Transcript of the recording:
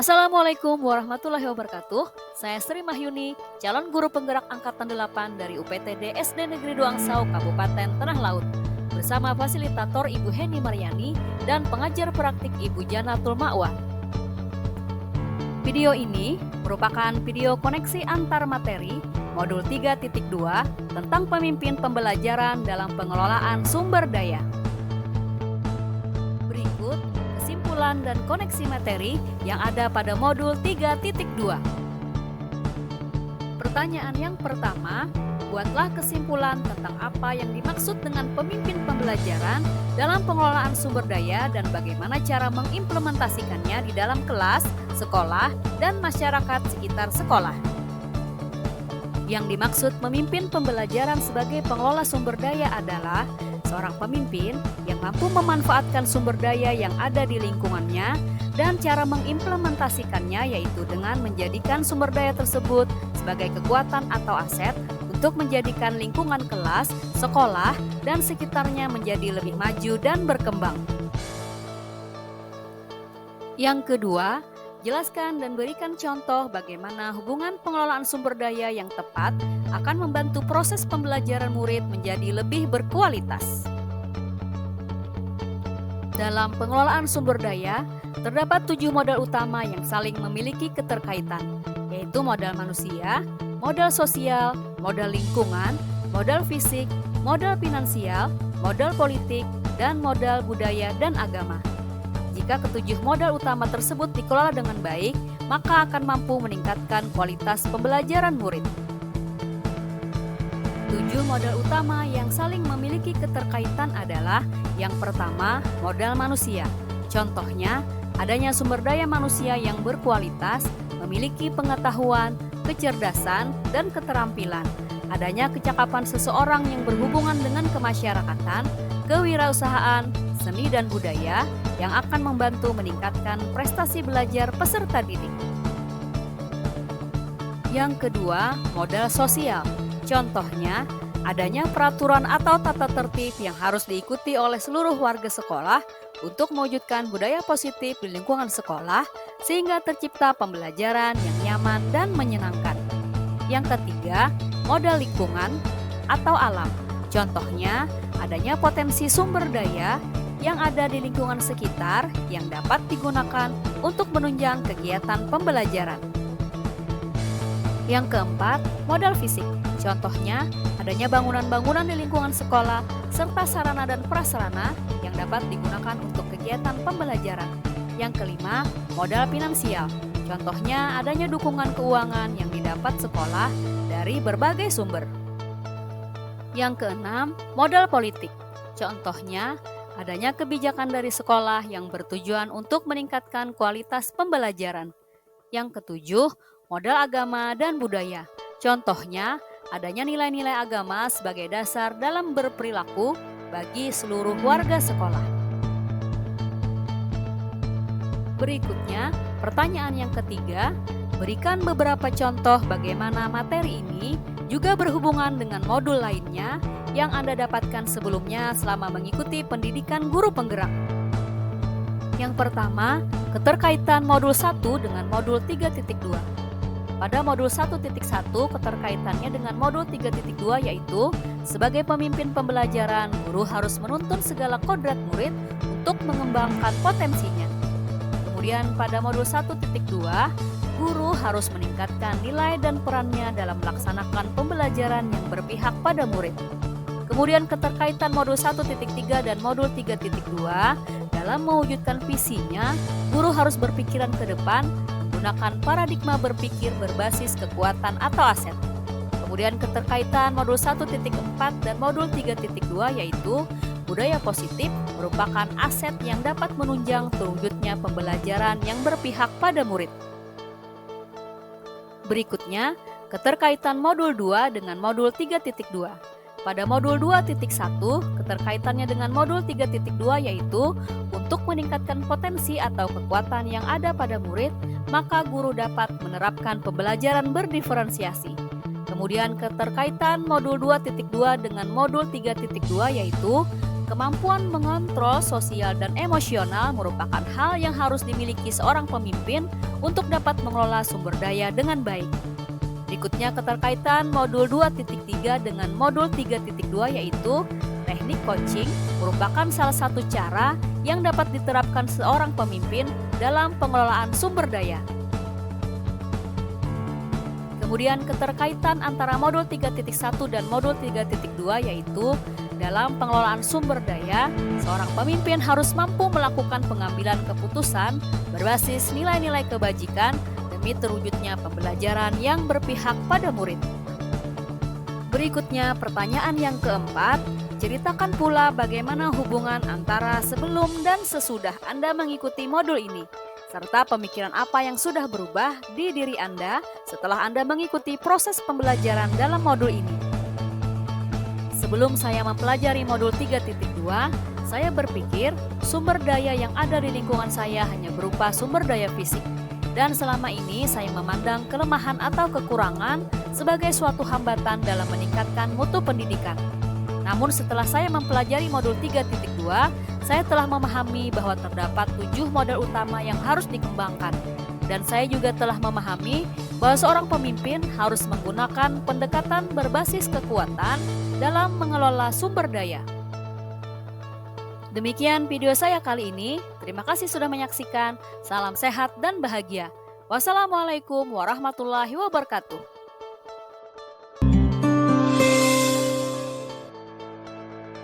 Assalamualaikum warahmatullahi wabarakatuh. Saya Sri Mahyuni, calon guru penggerak angkatan 8 dari UPTD SD Negeri Duangsau, Kabupaten Tanah Laut. Bersama fasilitator Ibu Heni Maryani dan pengajar praktik Ibu Janatul Ma'wah. Video ini merupakan video koneksi antar materi modul 3.2 tentang pemimpin pembelajaran dalam pengelolaan sumber daya. Berikut kesimpulan dan koneksi materi yang ada pada modul 3.2. Pertanyaan yang pertama, buatlah kesimpulan tentang apa yang dimaksud dengan pemimpin pembelajaran dalam pengelolaan sumber daya dan bagaimana cara mengimplementasikannya di dalam kelas, sekolah, dan masyarakat sekitar sekolah. Yang dimaksud memimpin pembelajaran sebagai pengelola sumber daya adalah seorang pemimpin yang mampu memanfaatkan sumber daya yang ada di lingkungannya dan cara mengimplementasikannya yaitu dengan menjadikan sumber daya tersebut sebagai kekuatan atau aset untuk menjadikan lingkungan kelas, sekolah, dan sekitarnya menjadi lebih maju dan berkembang. Yang kedua, jelaskan dan berikan contoh bagaimana hubungan pengelolaan sumber daya yang tepat akan membantu proses pembelajaran murid menjadi lebih berkualitas. Dalam pengelolaan sumber daya, terdapat 7 modal utama yang saling memiliki keterkaitan, yaitu modal manusia, modal sosial, modal lingkungan, modal fisik, modal finansial, modal politik, dan modal budaya dan agama. Jika ketujuh modal utama tersebut dikelola dengan baik, maka akan mampu meningkatkan kualitas pembelajaran murid. 7 modal utama yang saling memiliki keterkaitan adalah yang pertama, modal manusia. Contohnya, adanya sumber daya manusia yang berkualitas, memiliki pengetahuan, kecerdasan, dan keterampilan. Adanya kecakapan seseorang yang berhubungan dengan kemasyarakatan, kewirausahaan, seni dan budaya yang akan membantu meningkatkan prestasi belajar peserta didik. Yang kedua, modal sosial. Contohnya, adanya peraturan atau tata tertib yang harus diikuti oleh seluruh warga sekolah untuk mewujudkan budaya positif di lingkungan sekolah sehingga tercipta pembelajaran yang nyaman dan menyenangkan. Yang ketiga, modal lingkungan atau alam. Contohnya, adanya potensi sumber daya yang ada di lingkungan sekitar yang dapat digunakan untuk menunjang kegiatan pembelajaran. Yang keempat, modal fisik. Contohnya, adanya bangunan-bangunan di lingkungan sekolah serta sarana dan prasarana yang dapat digunakan untuk kegiatan pembelajaran. Yang kelima, modal finansial. Contohnya, adanya dukungan keuangan yang didapat sekolah dari berbagai sumber. Yang keenam, modal politik. Contohnya, adanya kebijakan dari sekolah yang bertujuan untuk meningkatkan kualitas pembelajaran. Yang ketujuh, modal agama dan budaya. Contohnya, adanya nilai-nilai agama sebagai dasar dalam berperilaku bagi seluruh warga sekolah. Berikutnya, pertanyaan yang ketiga, berikan beberapa contoh bagaimana materi ini juga berhubungan dengan modul lainnya yang Anda dapatkan sebelumnya selama mengikuti pendidikan guru penggerak. Yang pertama, keterkaitan modul 1 dengan modul 3.2. Pada modul 1.1, keterkaitannya dengan modul 3.2 yaitu sebagai pemimpin pembelajaran, guru harus menuntun segala kodrat murid untuk mengembangkan potensinya. Kemudian pada modul 1.2, guru harus meningkatkan nilai dan perannya dalam melaksanakan pembelajaran yang berpihak pada murid. Kemudian keterkaitan modul 1.3 dan modul 3.2, dalam mewujudkan visinya, guru harus berpikiran ke depan, menggunakan paradigma berpikir berbasis kekuatan atau aset. Kemudian keterkaitan modul 1.4 dan modul 3.2 yaitu budaya positif merupakan aset yang dapat menunjang terwujudnya pembelajaran yang berpihak pada murid. Berikutnya, keterkaitan modul 2 dengan modul 3.2. Pada modul 2.1, keterkaitannya dengan modul 3.2 yaitu untuk meningkatkan potensi atau kekuatan yang ada pada murid, maka guru dapat menerapkan pembelajaran berdiferensiasi. Kemudian keterkaitan modul 2.2 dengan modul 3.2 yaitu Kemampuan mengontrol sosial dan emosional merupakan hal yang harus dimiliki seorang pemimpin untuk dapat mengelola sumber daya dengan baik. Berikutnya keterkaitan modul 2.3 dengan modul 3.2 yaitu teknik coaching merupakan salah satu cara yang dapat diterapkan seorang pemimpin dalam pengelolaan sumber daya. Kemudian keterkaitan antara modul 3.1 dan modul 3.2 yaitu dalam pengelolaan sumber daya, seorang pemimpin harus mampu melakukan pengambilan keputusan berbasis nilai-nilai kebajikan demi terwujudnya pembelajaran yang berpihak pada murid. Berikutnya pertanyaan yang keempat, ceritakan pula bagaimana hubungan antara sebelum dan sesudah Anda mengikuti modul ini, serta pemikiran apa yang sudah berubah di diri Anda setelah Anda mengikuti proses pembelajaran dalam modul ini. Sebelum saya mempelajari modul 3.2, saya berpikir sumber daya yang ada di lingkungan saya hanya berupa sumber daya fisik. Dan selama ini saya memandang kelemahan atau kekurangan sebagai suatu hambatan dalam meningkatkan mutu pendidikan. Namun setelah saya mempelajari modul 3.2, saya telah memahami bahwa terdapat 7 model utama yang harus dikembangkan. Dan saya juga telah memahami bahwa seorang pemimpin harus menggunakan pendekatan berbasis kekuatan dalam mengelola sumber daya. Demikian video saya kali ini. Terima kasih sudah menyaksikan. Salam sehat dan bahagia. Wassalamualaikum warahmatullahi wabarakatuh.